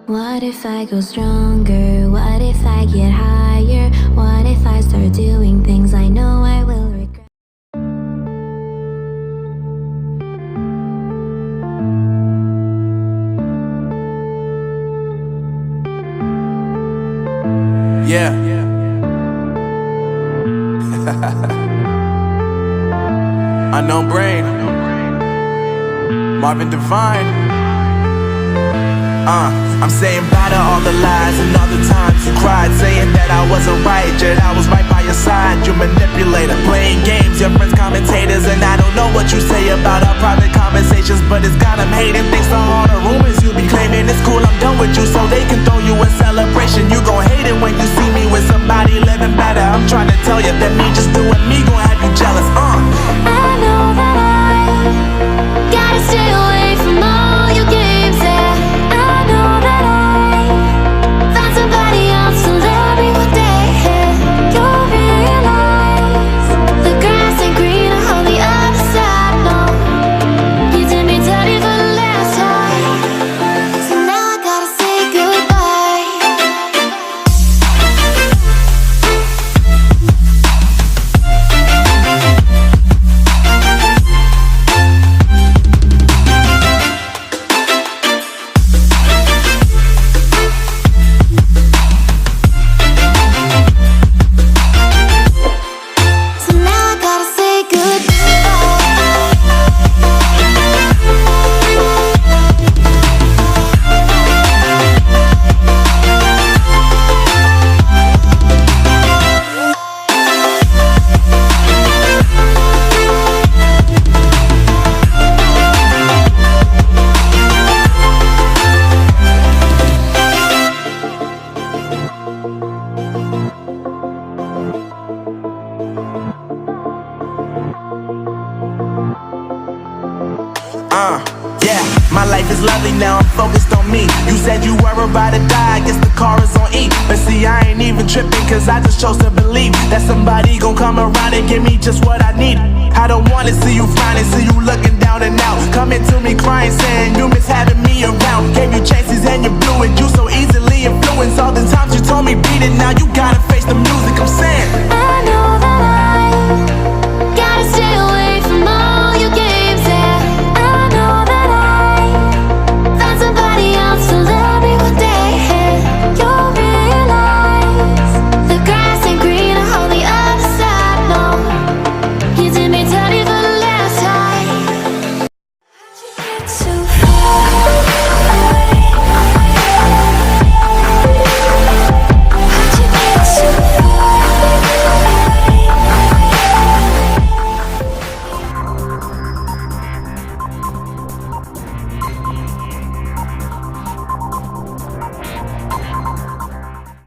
What if I go stronger? What if I get higher? What if I start doing things I know I will regret? Yeah. Unknown Brain, Marvin Divine. I'm saying bye to all the lies and all the times you cried, saying that I wasn't right, yet I was right by your side. You manipulator, playing games, your friends commentators, and I don't know what you say about our private conversations, but it's got them hating. Thanks to all the rumors you be claiming. It's cool, I'm done with you, so they can throw you a celebration. You gon' hate it when you see me with somebody living better. I'm trying to tell you that me just doing me gon' have you jealous. I know that I gotta stay away from all your games, yeah. I know that I found somebody else to love me one day, yeah. You'll realize the grass ain't greener on the other side, no. You did me dirty for the last time, so now I gotta say goodbye. So now I gotta say Yeah, my life is lovely now, I'm focused on me. You said you were about to die, I guess the car is on E. But see, I ain't even tripping, cause I just chose to believe that somebody gon' come around and give me just what I need. I don't wanna see you frowning, see you looking down and out, coming to me crying, saying you miss having me around. Gave you chances and you blew it, you so easily influenced. All the times you told me beat it, now you gotta